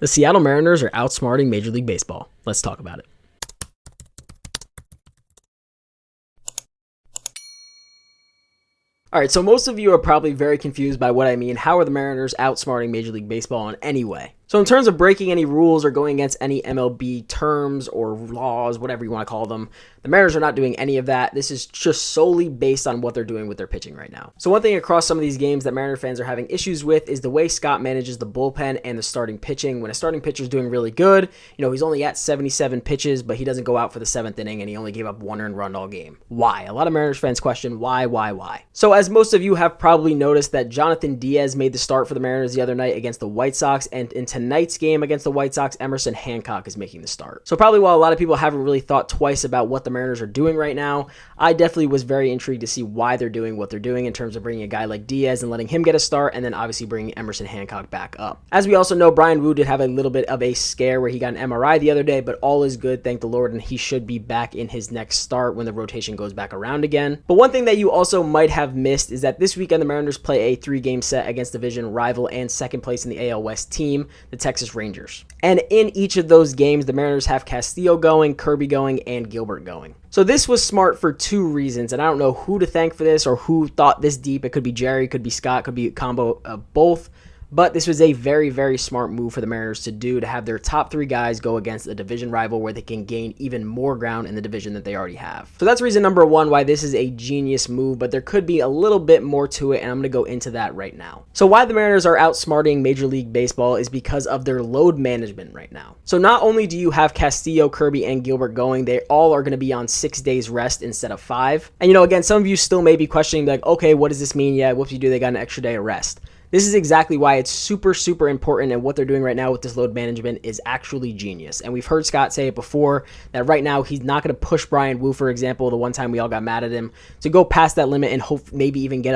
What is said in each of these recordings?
The Seattle Mariners are outsmarting Major League Baseball. Let's talk about it. All right, so most of you are probably very confused by what I mean. How are the Mariners outsmarting Major League Baseball in any way? So in terms of breaking any rules or going against any MLB terms or laws, whatever you want to call them, the Mariners are not doing any of that. This is just solely based on what they're doing with their pitching right now. So one thing across some of these games that Mariner fans are having issues with is the way Scott manages the bullpen and the starting pitching. When a starting pitcher is doing really good, he's only at 77 pitches, but he doesn't go out for the 7th inning and he only gave up 1 earned run all game. Why? A lot of Mariners fans question why? So as most of you have probably noticed that Jonathan Diaz made the start for the Mariners the other night against the White Sox, and in tonight's game against the White Sox, Emerson Hancock is making the start. So probably while a lot of people haven't really thought twice about what the Mariners are doing right now, I definitely was very intrigued to see why they're doing what they're doing in terms of bringing a guy like Diaz and letting him get a start, and then obviously bringing Emerson Hancock back up. As we also know, Bryan Woo did have a little bit of a scare where he got an MRI the other day, but all is good, thank the Lord, and he should be back in his next start when the rotation goes back around again. But one thing that you also might have missed is that this weekend the Mariners play a 3-game set against division rival and second place in the AL West team, the Texas Rangers. And in each of those games, the Mariners have Castillo going, Kirby going, and Gilbert going. So this was smart for 2 reasons, and I don't know who to thank for this or who thought this deep. It could be Jerry, could be Scott, could be a combo of both. But this was a very, very smart move for the Mariners to do, to have their top 3 guys go against a division rival where they can gain even more ground in the division that they already have. So that's reason number 1 why this is a genius move, but there could be a little bit more to it, and I'm going to go into that right now. So why the Mariners are outsmarting Major League Baseball is because of their load management right now. So not only do you have Castillo, Kirby, and Gilbert going, they all are going to be on 6 days rest instead of 5. And again, some of you still may be questioning, like, okay, what does this mean? Yeah, whoop-de-doo, they got an extra day of rest. This is exactly why it's super, super important, and what they're doing right now with this load management is actually genius. And we've heard Scott say it before, that right now he's not going to push Bryan Woo, for example, the one time we all got mad at him, to go past that limit and hope maybe even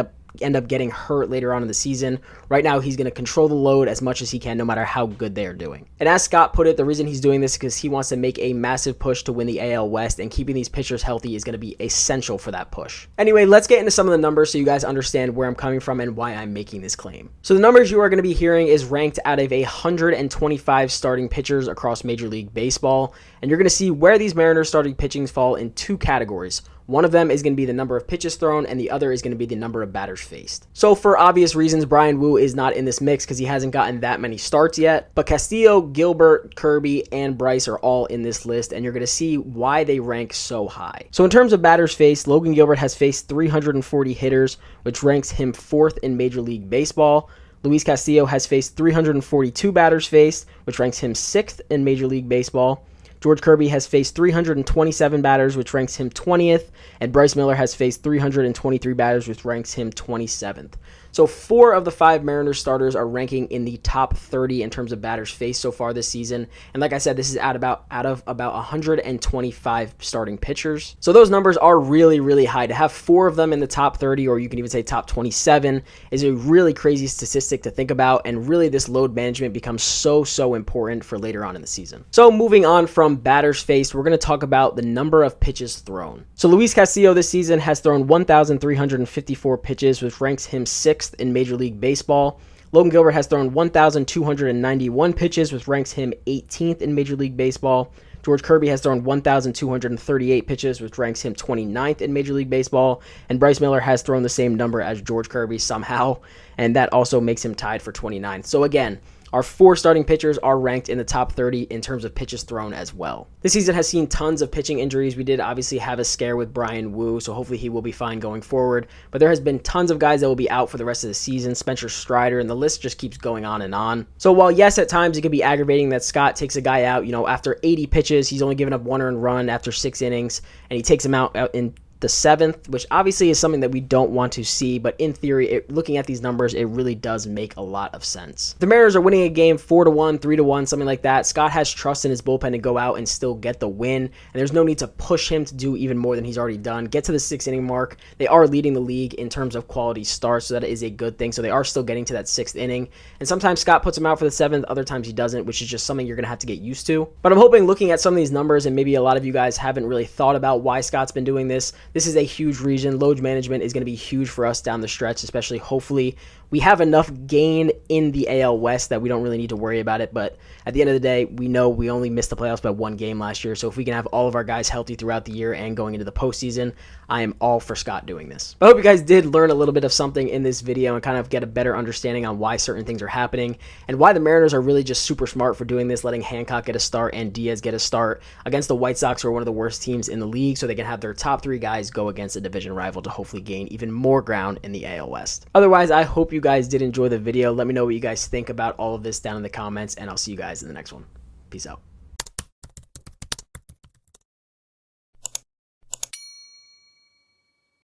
end up getting hurt later on in the season. Right now, he's going to control the load as much as he can, no matter how good they are doing. And as Scott put it, the reason he's doing this is because he wants to make a massive push to win the AL West, and keeping these pitchers healthy is going to be essential for that push. Anyway, let's get into some of the numbers so you guys understand where I'm coming from and why I'm making this claim. So the numbers you are going to be hearing is ranked out of 125 starting pitchers across Major League Baseball, and you're going to see where these Mariners starting pitchings fall in 2 categories. One of them is going to be the number of pitches thrown, and the other is going to be the number of batters faced. So for obvious reasons, Bryan Woo is not in this mix because he hasn't gotten that many starts yet. But Castillo, Gilbert, Kirby, and Bryce are all in this list, and you're going to see why they rank so high. So in terms of batters faced, Logan Gilbert has faced 340 hitters, which ranks him 4th in Major League Baseball. Luis Castillo has faced 342 batters faced, which ranks him 6th in Major League Baseball. George Kirby has faced 327 batters, which ranks him 20th, and Bryce Miller has faced 323 batters, which ranks him 27th. So 4 of the 5 Mariners starters are ranking in the top 30 in terms of batters faced so far this season. And like I said, this is out of about 125 starting pitchers. So those numbers are really, really high. To have 4 of them in the top 30, or you can even say top 27, is a really crazy statistic to think about. And really, this load management becomes so important for later on in the season. So moving on from batters faced, we're going to talk about the number of pitches thrown. So Luis Castillo this season has thrown 1,354 pitches, which ranks him 6th in Major League Baseball. Logan Gilbert has thrown 1,291 pitches, which ranks him 18th in Major League Baseball. George Kirby has thrown 1,238 pitches, which ranks him 29th in Major League Baseball. And Bryce Miller has thrown the same number as George Kirby somehow, and that also makes him tied for 29th. So again, our 4 starting pitchers are ranked in the top 30 in terms of pitches thrown as well. This season has seen tons of pitching injuries. We did obviously have a scare with Bryan Woo, so hopefully he will be fine going forward. But there has been tons of guys that will be out for the rest of the season. Spencer Strider, and the list just keeps going on and on. So while yes, at times it can be aggravating that Scott takes a guy out, after 80 pitches, he's only given up 1 earned run after 6 innings, and he takes him out in the 7th, which obviously is something that we don't want to see, but in theory, looking at these numbers, it really does make a lot of sense. The Mariners are winning a game 4-1, 3-1, something like that. Scott has trust in his bullpen to go out and still get the win, and there's no need to push him to do even more than he's already done. Get to the 6th inning mark. They are leading the league in terms of quality starts, so that is a good thing. So they are still getting to that 6th inning, and sometimes Scott puts him out for the 7th, other times he doesn't, which is just something you're going to have to get used to. But I'm hoping, looking at some of these numbers, and maybe a lot of you guys haven't really thought about why Scott's been doing this, this is a huge reason. Load management is going to be huge for us down the stretch, especially hopefully we have enough gain in the AL West that we don't really need to worry about it. But at the end of the day, we know we only missed the playoffs by one game last year. So if we can have all of our guys healthy throughout the year and going into the postseason, I am all for Scott doing this. But I hope you guys did learn a little bit of something in this video and kind of get a better understanding on why certain things are happening and why the Mariners are really just super smart for doing this, letting Hancock get a start and Diaz get a start against the White Sox, who are one of the worst teams in the league, so they can have their top 3 guys go against a division rival to hopefully gain even more ground in the AL West. Otherwise, I hope you guys did enjoy the video. Let me know what you guys think about all of this down in the comments, and I'll see you guys in the next one. Peace out.